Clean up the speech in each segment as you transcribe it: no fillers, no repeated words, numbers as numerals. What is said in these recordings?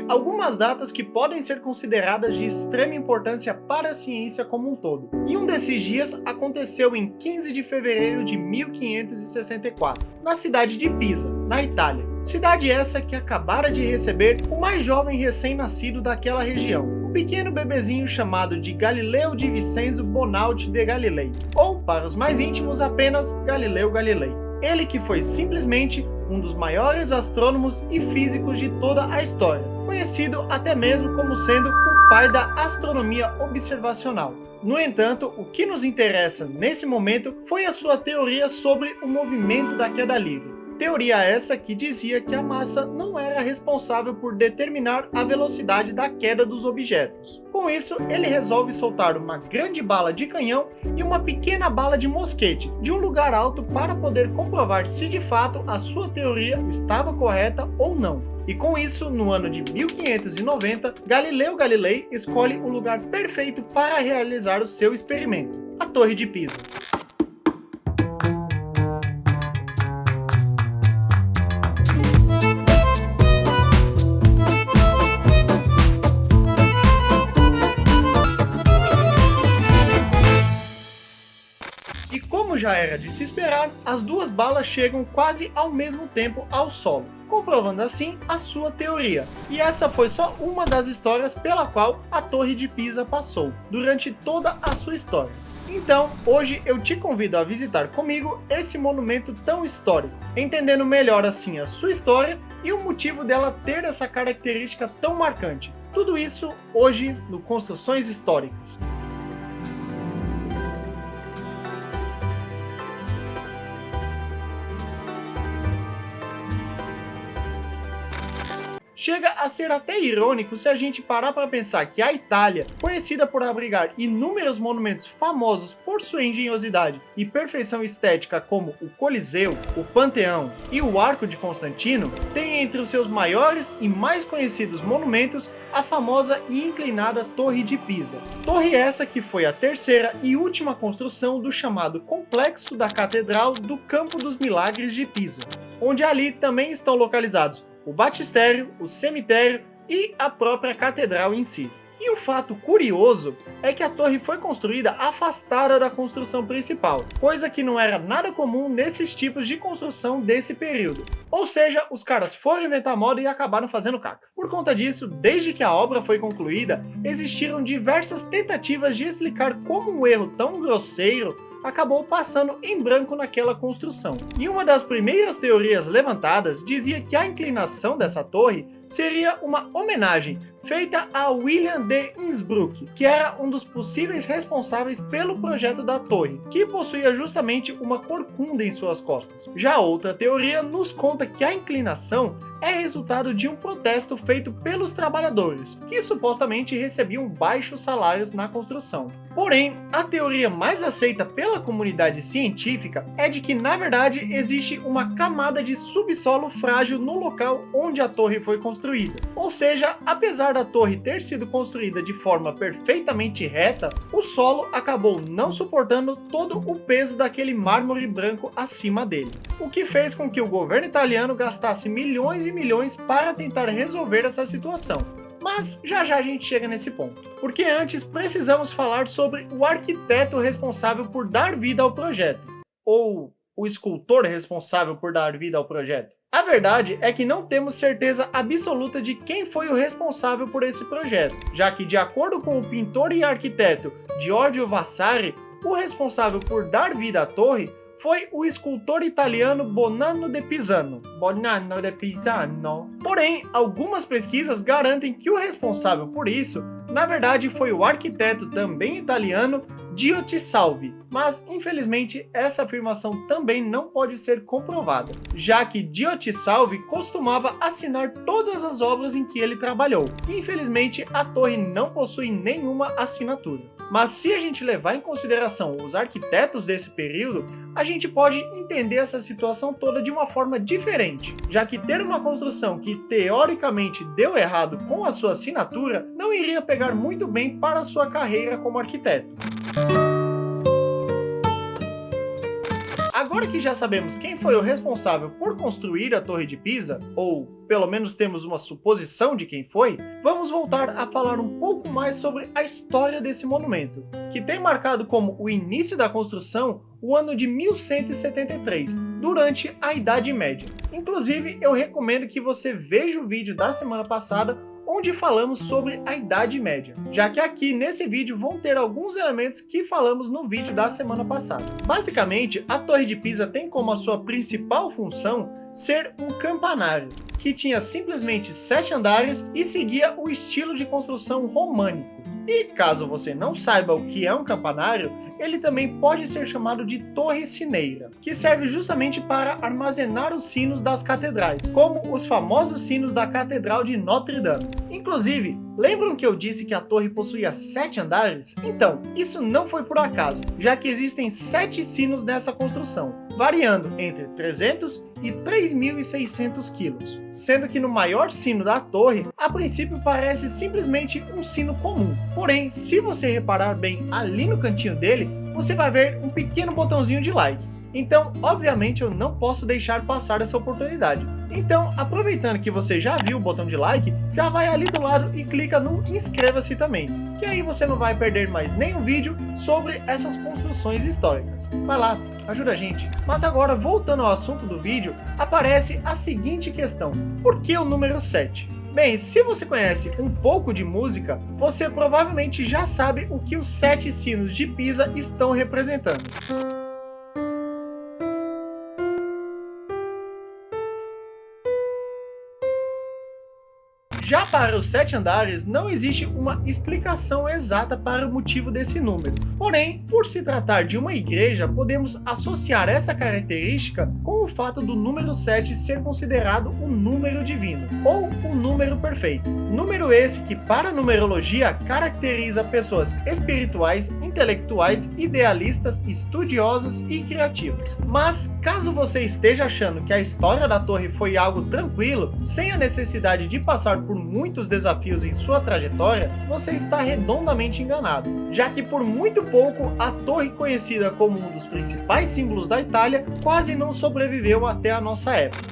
algumas datas que podem ser consideradas de extrema importância para a ciência como um todo. E um desses dias aconteceu em 15 de fevereiro de 1564, na cidade de Pisa, na Itália. Cidade essa que acabara de receber o mais jovem recém-nascido daquela região, um pequeno bebezinho chamado de Galileu de Vincenzo Bonatti de Galilei, ou, para os mais íntimos, apenas Galileu Galilei. Ele que foi simplesmente um dos maiores astrônomos e físicos de toda a história, conhecido até mesmo como sendo o pai da astronomia observacional. No entanto, o que nos interessa nesse momento foi a sua teoria sobre o movimento da queda livre. Teoria essa que dizia que a massa não era responsável por determinar a velocidade da queda dos objetos. Com isso, ele resolve soltar uma grande bala de canhão e uma pequena bala de mosquete de um lugar alto para poder comprovar se de fato a sua teoria estava correta ou não. E com isso, no ano de 1590, Galileu Galilei escolhe o lugar perfeito para realizar o seu experimento, a Torre de Pisa. E como já era de se esperar, as duas balas chegam quase ao mesmo tempo ao solo, comprovando assim a sua teoria. E essa foi só uma das histórias pela qual a Torre de Pisa passou, durante toda a sua história. Então, hoje eu te convido a visitar comigo esse monumento tão histórico, entendendo melhor assim a sua história e o motivo dela ter essa característica tão marcante. Tudo isso hoje no Construções Históricas. Chega a ser até irônico se a gente parar para pensar que a Itália, conhecida por abrigar inúmeros monumentos famosos por sua engenhosidade e perfeição estética como o Coliseu, o Panteão e o Arco de Constantino, tem entre os seus maiores e mais conhecidos monumentos a famosa e inclinada Torre de Pisa. Torre essa que foi a terceira e última construção do chamado Complexo da Catedral do Campo dos Milagres de Pisa, onde ali também estão localizados o batistério, o cemitério e a própria catedral em si. E o fato curioso é que a torre foi construída afastada da construção principal, coisa que não era nada comum nesses tipos de construção desse período. Ou seja, os caras foram inventar moda e acabaram fazendo caca. Por conta disso, desde que a obra foi concluída, existiram diversas tentativas de explicar como um erro tão grosseiro acabou passando em branco naquela construção. E uma das primeiras teorias levantadas dizia que a inclinação dessa torre seria uma homenagem feita a William de Innsbruck, que era um dos possíveis responsáveis pelo projeto da torre, que possuía justamente uma corcunda em suas costas. Já outra teoria nos conta que a inclinação é resultado de um protesto feito pelos trabalhadores, que supostamente recebiam baixos salários na construção. Porém, a teoria mais aceita pela comunidade científica é de que, na verdade, existe uma camada de subsolo frágil no local onde a torre foi construída. Ou seja, apesar da torre ter sido construída de forma perfeitamente reta, o solo acabou não suportando todo o peso daquele mármore branco acima dele, o que fez com que o governo italiano gastasse milhões e milhões para tentar resolver essa situação. Mas já já a gente chega nesse ponto. Porque antes precisamos falar sobre o arquiteto responsável por dar vida ao projeto. Ou o escultor responsável por dar vida ao projeto. A verdade é que não temos certeza absoluta de quem foi o responsável por esse projeto, já que, de acordo com o pintor e arquiteto Giorgio Vasari, o responsável por dar vida à torre foi o escultor italiano Bonanno de Pisano. Porém, algumas pesquisas garantem que o responsável por isso, na verdade, foi o arquiteto também italiano Giotti Salvi, mas infelizmente essa afirmação também não pode ser comprovada, já que Giotti Salvi costumava assinar todas as obras em que ele trabalhou. Infelizmente, a torre não possui nenhuma assinatura. Mas se a gente levar em consideração os arquitetos desse período, a gente pode entender essa situação toda de uma forma diferente, já que ter uma construção que teoricamente deu errado com a sua assinatura não iria pegar muito bem para a sua carreira como arquiteto. agora que já sabemos quem foi o responsável por construir a Torre de Pisa, ou pelo menos temos uma suposição de quem foi, vamos voltar a falar um pouco mais sobre a história desse monumento, que tem marcado como o início da construção o ano de 1173, durante a Idade Média. Inclusive, eu recomendo que você veja o vídeo da semana passada, onde falamos sobre a Idade Média, já que aqui nesse vídeo vão ter alguns elementos que falamos no vídeo da semana passada. Basicamente, a Torre de Pisa tem como a sua principal função ser um campanário, que tinha simplesmente 7 andares e seguia o estilo de construção românico. E caso você não saiba o que é um campanário, ele também pode ser chamado de torre sineira, que serve justamente para armazenar os sinos das catedrais, como os famosos sinos da Catedral de Notre Dame. Inclusive, lembram que eu disse que a torre possuía 7 andares? Então, isso não foi por acaso, já que existem 7 sinos nessa construção, variando entre 300 e 3.600 quilos, sendo que no maior sino da torre, a princípio parece simplesmente um sino comum. Porém, se você reparar bem ali no cantinho dele, você vai ver um pequeno botãozinho de like. Então, obviamente, eu não posso deixar passar essa oportunidade. Então, aproveitando que você já viu o botão de like, já vai ali do lado e clica no inscreva-se também, que aí você não vai perder mais nenhum vídeo sobre essas construções históricas. Vai lá, ajuda a gente. Mas agora, voltando ao assunto do vídeo, aparece a seguinte questão: por que o número 7? Bem, se você conhece um pouco de música, você provavelmente já sabe o que os 7 sinos de Pisa estão representando. Já para os 7 andares, não existe uma explicação exata para o motivo desse número. Porém, por se tratar de uma igreja, podemos associar essa característica com o fato do número 7 ser considerado um número divino, ou um número perfeito. Número esse que, para a numerologia, caracteriza pessoas espirituais, intelectuais, idealistas, estudiosas e criativas. Mas, caso você esteja achando que a história da torre foi algo tranquilo, sem a necessidade de passar por muitos desafios em sua trajetória, você está redondamente enganado, já que por muito pouco a torre, conhecida como um dos principais símbolos da Itália, quase não sobreviveu até a nossa época.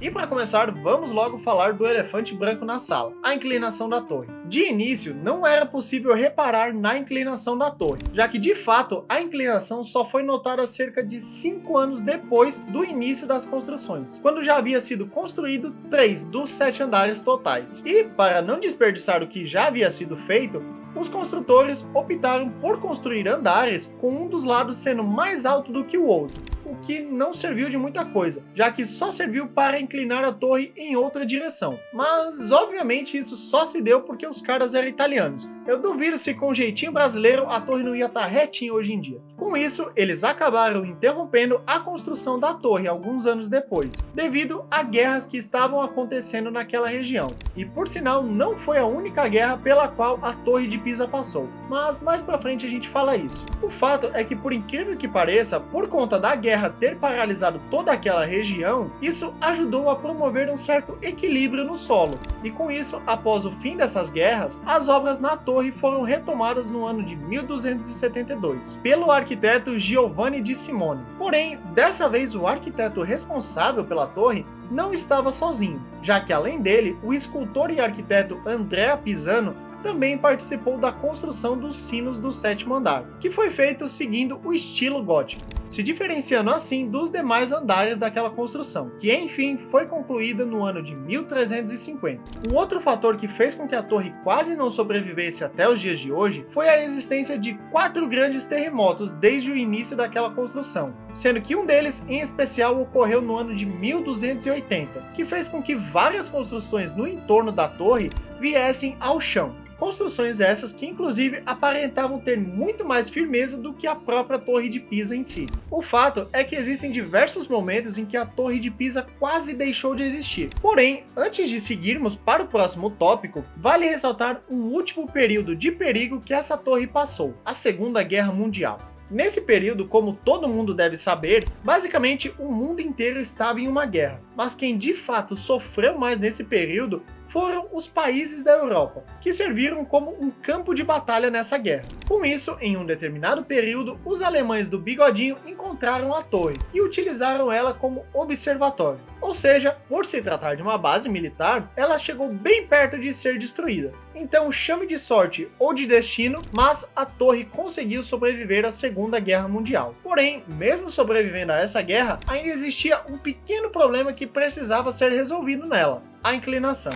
E para começar, vamos logo falar do elefante branco na sala, a inclinação da torre. De início, não era possível reparar na inclinação da torre, já que de fato a inclinação só foi notada cerca de 5 anos depois do início das construções, quando já havia sido construído 3 dos 7 andares totais. E para não desperdiçar o que já havia sido feito, os construtores optaram por construir andares com um dos lados sendo mais alto do que o outro, o que não serviu de muita coisa, já que só serviu para inclinar a torre em outra direção. Mas obviamente isso só se deu porque os caras eram italianos. Eu duvido se com um jeitinho brasileiro a torre não ia estar retinha hoje em dia. Com isso, eles acabaram interrompendo a construção da torre alguns anos depois, devido a guerras que estavam acontecendo naquela região. E por sinal, não foi a única guerra pela qual a Torre de Pisa passou, mas mais pra frente a gente fala isso. O fato é que, por incrível que pareça, por conta da guerra ter paralisado toda aquela região, isso ajudou a promover um certo equilíbrio no solo. E com isso, após o fim dessas guerras, as obras na torre foram retomadas no ano de 1272, pelo arquiteto Giovanni di Simone. Porém, dessa vez o arquiteto responsável pela torre não estava sozinho, já que além dele, o escultor e arquiteto Andrea Pisano também participou da construção dos sinos do 7º andar, que foi feito seguindo o estilo gótico, se diferenciando assim dos demais andares daquela construção, que enfim foi concluída no ano de 1350. Um outro fator que fez com que a torre quase não sobrevivesse até os dias de hoje foi a existência de 4 grandes terremotos desde o início daquela construção, sendo que um deles em especial ocorreu no ano de 1280, que fez com que várias construções no entorno da torre viessem ao chão. Construções essas que inclusive aparentavam ter muito mais firmeza do que a própria Torre de Pisa em si. O fato é que existem diversos momentos em que a Torre de Pisa quase deixou de existir. Porém, antes de seguirmos para o próximo tópico, vale ressaltar um último período de perigo que essa torre passou, a Segunda Guerra Mundial. Nesse período, como todo mundo deve saber, basicamente o mundo inteiro estava em uma guerra, mas quem de fato sofreu mais nesse período foram os países da Europa, que serviram como um campo de batalha nessa guerra. Com isso, em um determinado período, os alemães do Bigodinho encontraram a torre e utilizaram ela como observatório. Ou seja, por se tratar de uma base militar, ela chegou bem perto de ser destruída. Então chame de sorte ou de destino, mas a torre conseguiu sobreviver à Segunda Guerra Mundial. Porém, mesmo sobrevivendo a essa guerra, ainda existia um pequeno problema que precisava ser resolvido nela: a inclinação.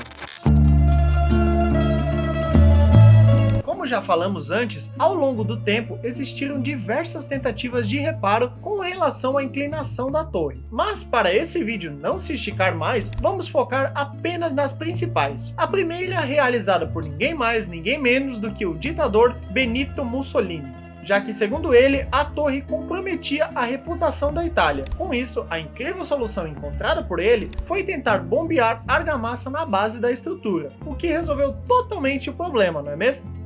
Como já falamos antes, ao longo do tempo existiram diversas tentativas de reparo com relação à inclinação da torre. Mas para esse vídeo não se esticar mais, vamos focar apenas nas principais. A primeira realizada por ninguém mais, ninguém menos do que o ditador Benito Mussolini, já que, segundo ele, a torre comprometia a reputação da Itália. Com isso, a incrível solução encontrada por ele foi tentar bombear argamassa na base da estrutura, o que resolveu totalmente o problema, não é mesmo?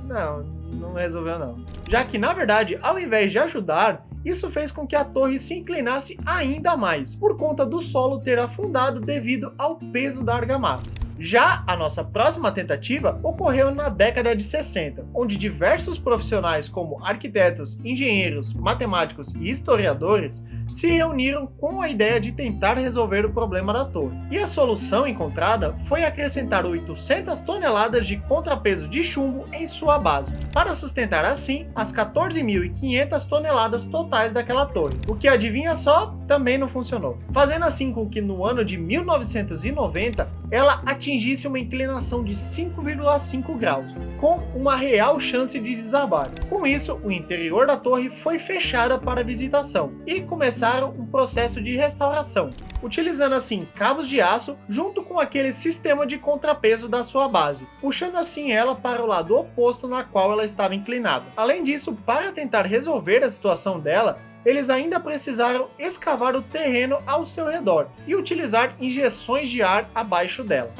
Não resolveu não. Já que, na verdade, ao invés de ajudar, isso fez com que a torre se inclinasse ainda mais, por conta do solo ter afundado devido ao peso da argamassa. Já a nossa próxima tentativa ocorreu na década de 60, onde diversos profissionais como arquitetos, engenheiros, matemáticos e historiadores se reuniram com a ideia de tentar resolver o problema da torre. E a solução encontrada foi acrescentar 800 toneladas de contrapeso de chumbo em sua base, para sustentar assim as 14.500 toneladas totais daquela torre, o que, adivinha só, também não funcionou, fazendo assim com que no ano de 1990 ela atingisse uma inclinação de 5,5 graus, com uma real chance de desabar. Com isso, o interior da torre foi fechada para visitação e começaram um processo de restauração, utilizando assim cabos de aço junto com aquele sistema de contrapeso da sua base, puxando assim ela para o lado oposto na qual ela estava inclinada. Além disso, para tentar resolver a situação dela, eles ainda precisaram escavar o terreno ao seu redor e utilizar injeções de ar abaixo dela.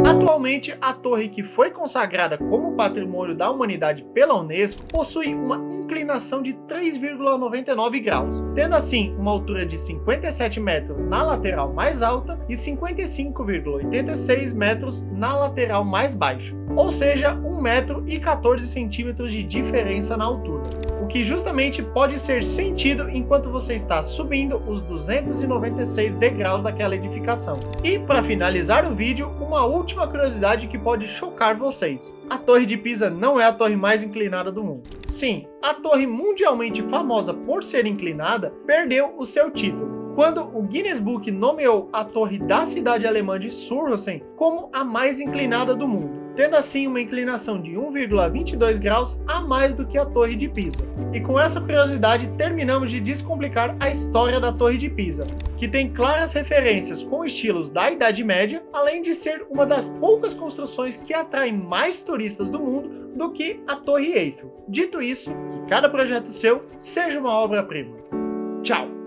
Atualmente, a torre, que foi consagrada como Patrimônio da Humanidade pela Unesco, possui uma inclinação de 3,99 graus, tendo assim uma altura de 57 metros na lateral mais alta e 55,86 metros na lateral mais baixa, ou seja, 1 metro e 14 centímetros de diferença na altura, o que justamente pode ser sentido enquanto você está subindo os 296 degraus daquela edificação. E para finalizar o vídeo, uma última curiosidade que pode chocar vocês: a Torre de Pisa não é a torre mais inclinada do mundo. Sim, a torre mundialmente famosa por ser inclinada perdeu o seu título quando o Guinness Book nomeou a torre da cidade alemã de Surhusen como a mais inclinada do mundo, tendo assim uma inclinação de 1,22 graus a mais do que a Torre de Pisa. E com essa curiosidade terminamos de descomplicar a história da Torre de Pisa, que tem claras referências com estilos da Idade Média, além de ser uma das poucas construções que atraem mais turistas do mundo do que a Torre Eiffel. Dito isso, que cada projeto seu seja uma obra-prima. Tchau!